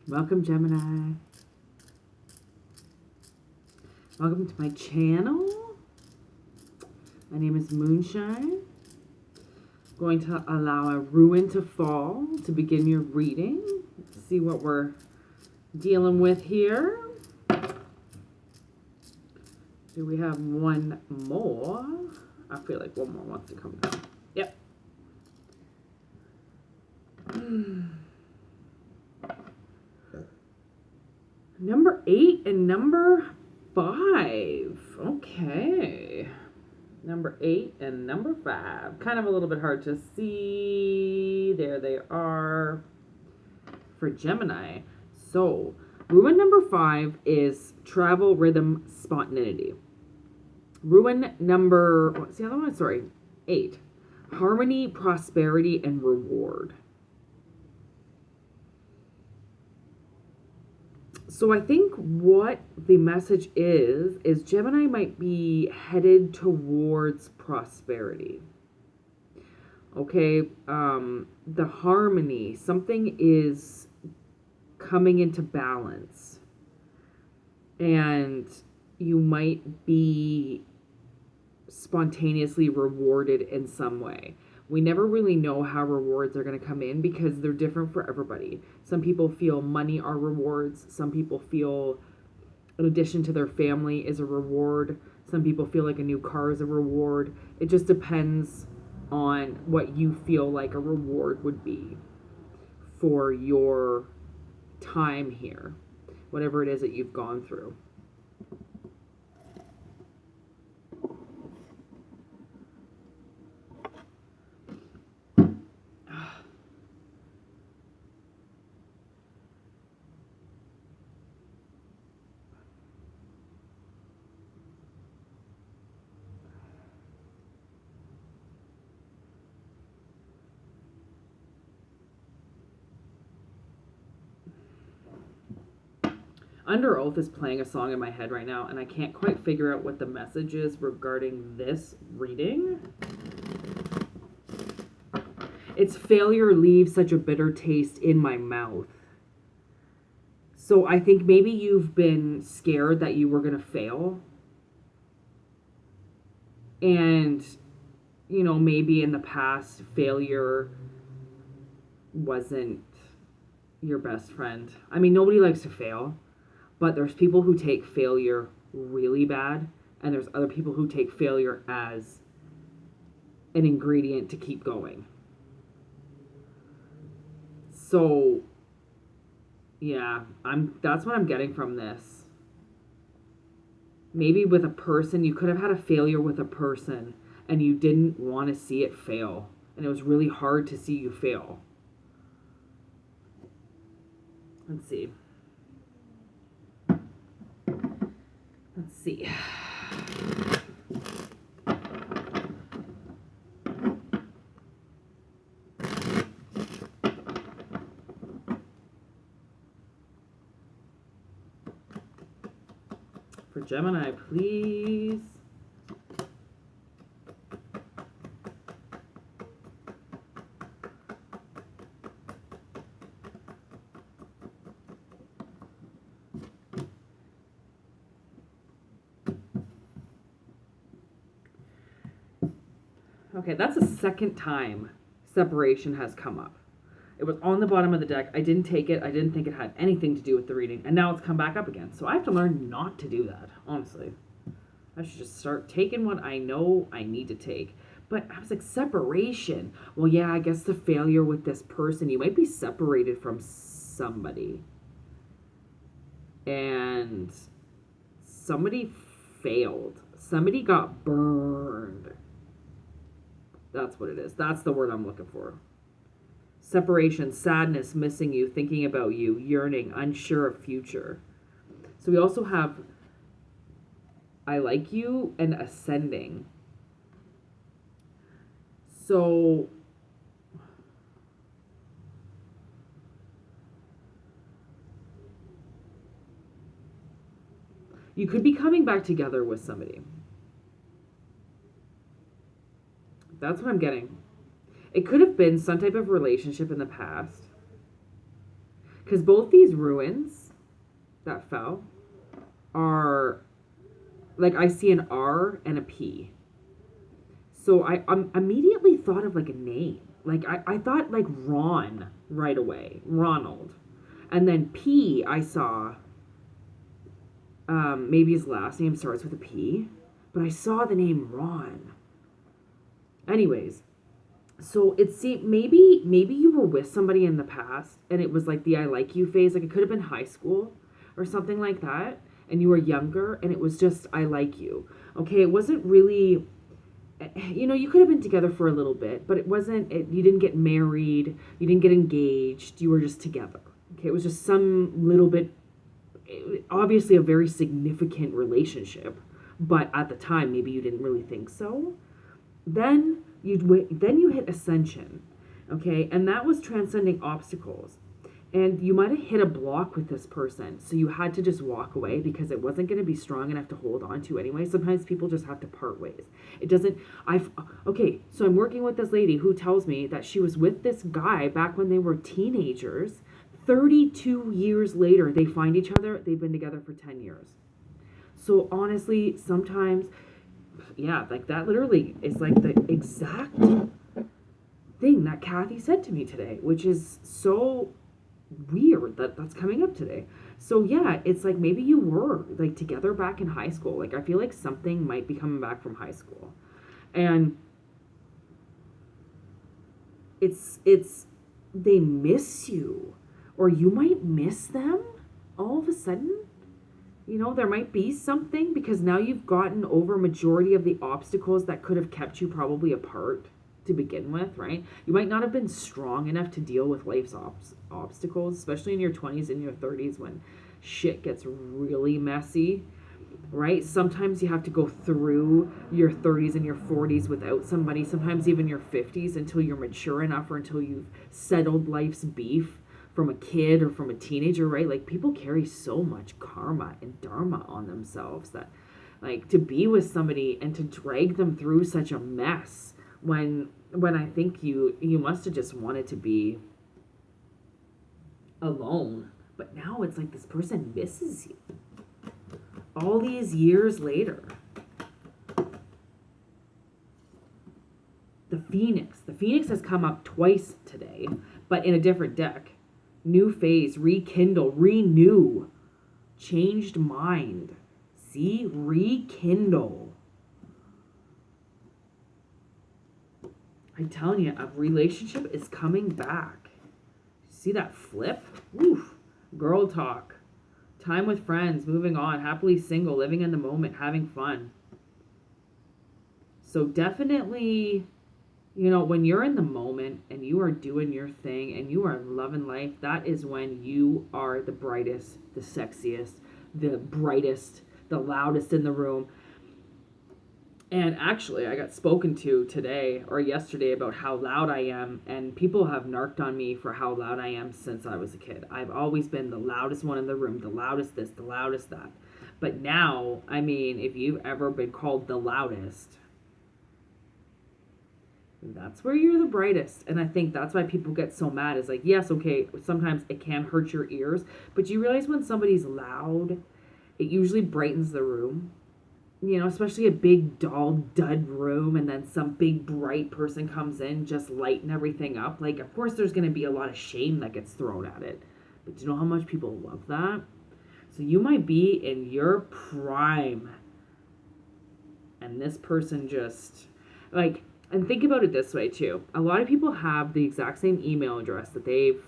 Welcome, Gemini. Welcome to my channel. My name is Moonshine. Going to allow a ruin to fall to begin your reading. Let's see what we're dealing with here. Do we have one more? I feel like one more wants to come down. Yep. Number 8 and number 5. Okay. Number 8 and number 5. Kind of a little bit hard to see. There they are for Gemini. So, ruin number 5 is travel, rhythm, spontaneity. Ruin number, what's the other one? Sorry, 8. Harmony, prosperity, and reward. So I think what the message is Gemini might be headed towards prosperity. Okay, the harmony, something is coming into balance. And you might be spontaneously rewarded in some way. We never really know how rewards are going to come in because they're different for everybody. Some people feel money are rewards. Some people feel an addition to their family is a reward. Some people feel like a new car is a reward. It just depends on what you feel like a reward would be for your time here, whatever it is that you've gone through. Under Oath is playing a song in my head right now, and I can't quite figure out what the message is regarding this reading. It's failure leaves such a bitter taste in my mouth. So I think maybe you've been scared that you were going to fail. And, you know, maybe in the past, failure wasn't your best friend. I mean, nobody likes to fail. But there's people who take failure really bad, and there's other people who take failure as an ingredient to keep going. So, yeah, that's what I'm getting from this. Maybe with a person, you could have had a failure with a person, and you didn't want to see it fail, and it was really hard to see you fail. Let's see. Let's see. For Gemini, please. Okay, that's the second time separation has come up. It was on the bottom of the deck. I didn't take it. I didn't think it had anything to do with the reading. And now it's come back up again. So I have to learn not to do that, honestly. I should just start taking what I know I need to take. But I was like, separation. Well, yeah, I guess the failure with this person, you might be separated from somebody. And somebody failed. Somebody got burned. That's what it is. That's the word I'm looking for. Separation, sadness, missing you, thinking about you, yearning, unsure of future. So we also have I like you and ascending. So you could be coming back together with somebody. That's what I'm getting. It could have been some type of relationship in the past. Because both these ruins that fell are, like, I see an R and a P. So I immediately thought of like a name. Like I thought like Ron right away. Ronald. And then P, I saw, maybe his last name starts with a P. But I saw the name Ron. Anyways, so it seemed maybe you were with somebody in the past and it was like the I like you phase. Like it could have been high school or something like that. And you were younger and it was just I like you. Okay, it wasn't really, you know, you could have been together for a little bit, but it wasn't, you didn't get married, you didn't get engaged, you were just together. Okay, it was just some little bit, obviously a very significant relationship, but at the time, maybe you didn't really think so. Then you hit ascension, okay, and that was transcending obstacles. And you might have hit a block with this person, so you had to just walk away because it wasn't going to be strong enough to hold on to anyway. Sometimes people just have to part ways. It doesn't, okay, so I'm working with this lady who tells me that she was with this guy back when they were teenagers. 32 years later, they find each other. They've been together for 10 years. So honestly, sometimes, yeah, like that literally is like the exact thing that Kathy said to me today, which is so weird that that's coming up today. So yeah, it's like maybe you were like together back in high school. Like I feel like something might be coming back from high school. And it's they miss you, or you might miss them all of a sudden. You know, there might be something because now you've gotten over majority of the obstacles that could have kept you probably apart to begin with, right? You might not have been strong enough to deal with life's obstacles, especially in your 20s and your 30s when shit gets really messy, right? Sometimes you have to go through your 30s and your 40s without somebody, sometimes even your 50s, until you're mature enough or until you've settled life's beef from a kid or from a teenager, right? Like people carry so much karma and dharma on themselves that, like, to be with somebody and to drag them through such a mess when I think you must have just wanted to be alone. But now it's like this person misses you all these years later. The Phoenix has come up twice today, but in a different deck. New phase, rekindle, renew, changed mind. See, rekindle. I'm telling you, a relationship is coming back. See that flip? Oof. Girl talk. Time with friends, moving on, happily single, living in the moment, having fun. So definitely, you know, when you're in the moment and you are doing your thing and you are loving life, that is when you are the brightest, the sexiest, the brightest, the loudest in the room. And actually, I got spoken to today or yesterday about how loud I am, and people have narked on me for how loud I am since I was a kid. I've always been the loudest one in the room, the loudest this, the loudest that. But now, I mean, if you've ever been called the loudest, that's where you're the brightest. And I think that's why people get so mad. Is like, yes, okay, sometimes it can hurt your ears, but you realize when somebody's loud, it usually brightens the room. You know, especially a big dull dud room, and then some big bright person comes in, just lighten everything up. Like, of course there's going to be a lot of shame that gets thrown at it, but do you know how much people love that? So you might be in your prime, and this person just, like, and think about it this way too. A lot of people have the exact same email address that they've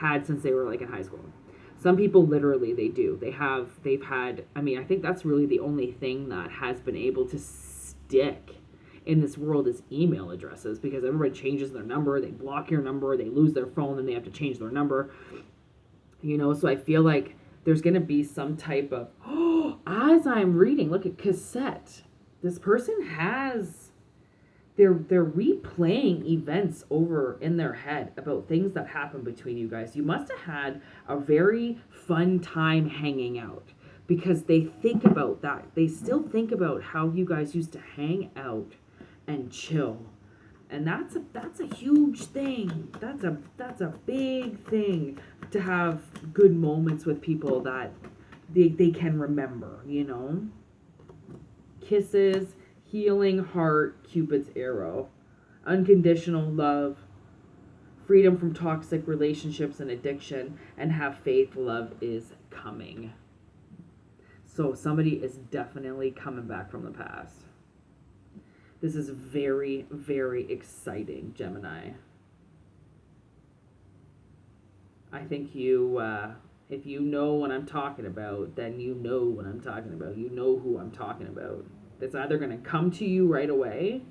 had since they were like in high school. Some people literally, they've had, I mean, I think that's really the only thing that has been able to stick in this world is email addresses, because everybody changes their number, they block your number, they lose their phone, and they have to change their number. You know, so I feel like there's going to be some type of, as I'm reading, look at cassette. This person has, they're replaying events over in their head about things that happened between you guys. You must have had a very fun time hanging out, because they think about that. They still think about how you guys used to hang out and chill. And that's a huge thing. That's a big thing to have good moments with people that they can remember, you know? Kisses, healing heart, Cupid's arrow, unconditional love, freedom from toxic relationships and addiction, and have faith, love is coming. So somebody is definitely coming back from the past. This is very, very exciting, Gemini. I think you, if you know what I'm talking about, then you know what I'm talking about. You know who I'm talking about. It's either going to come to you right away,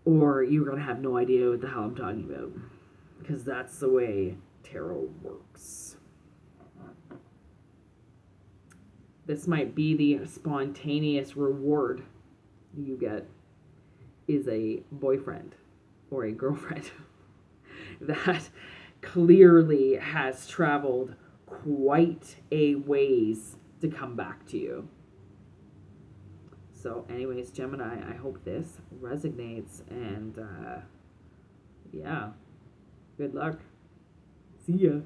or you're going to have no idea what the hell I'm talking about. Because that's the way tarot works. This might be the spontaneous reward you get is a boyfriend or a girlfriend that clearly has traveled quite a ways to come back to you. So anyways, Gemini, I hope this resonates, and yeah, good luck. See ya.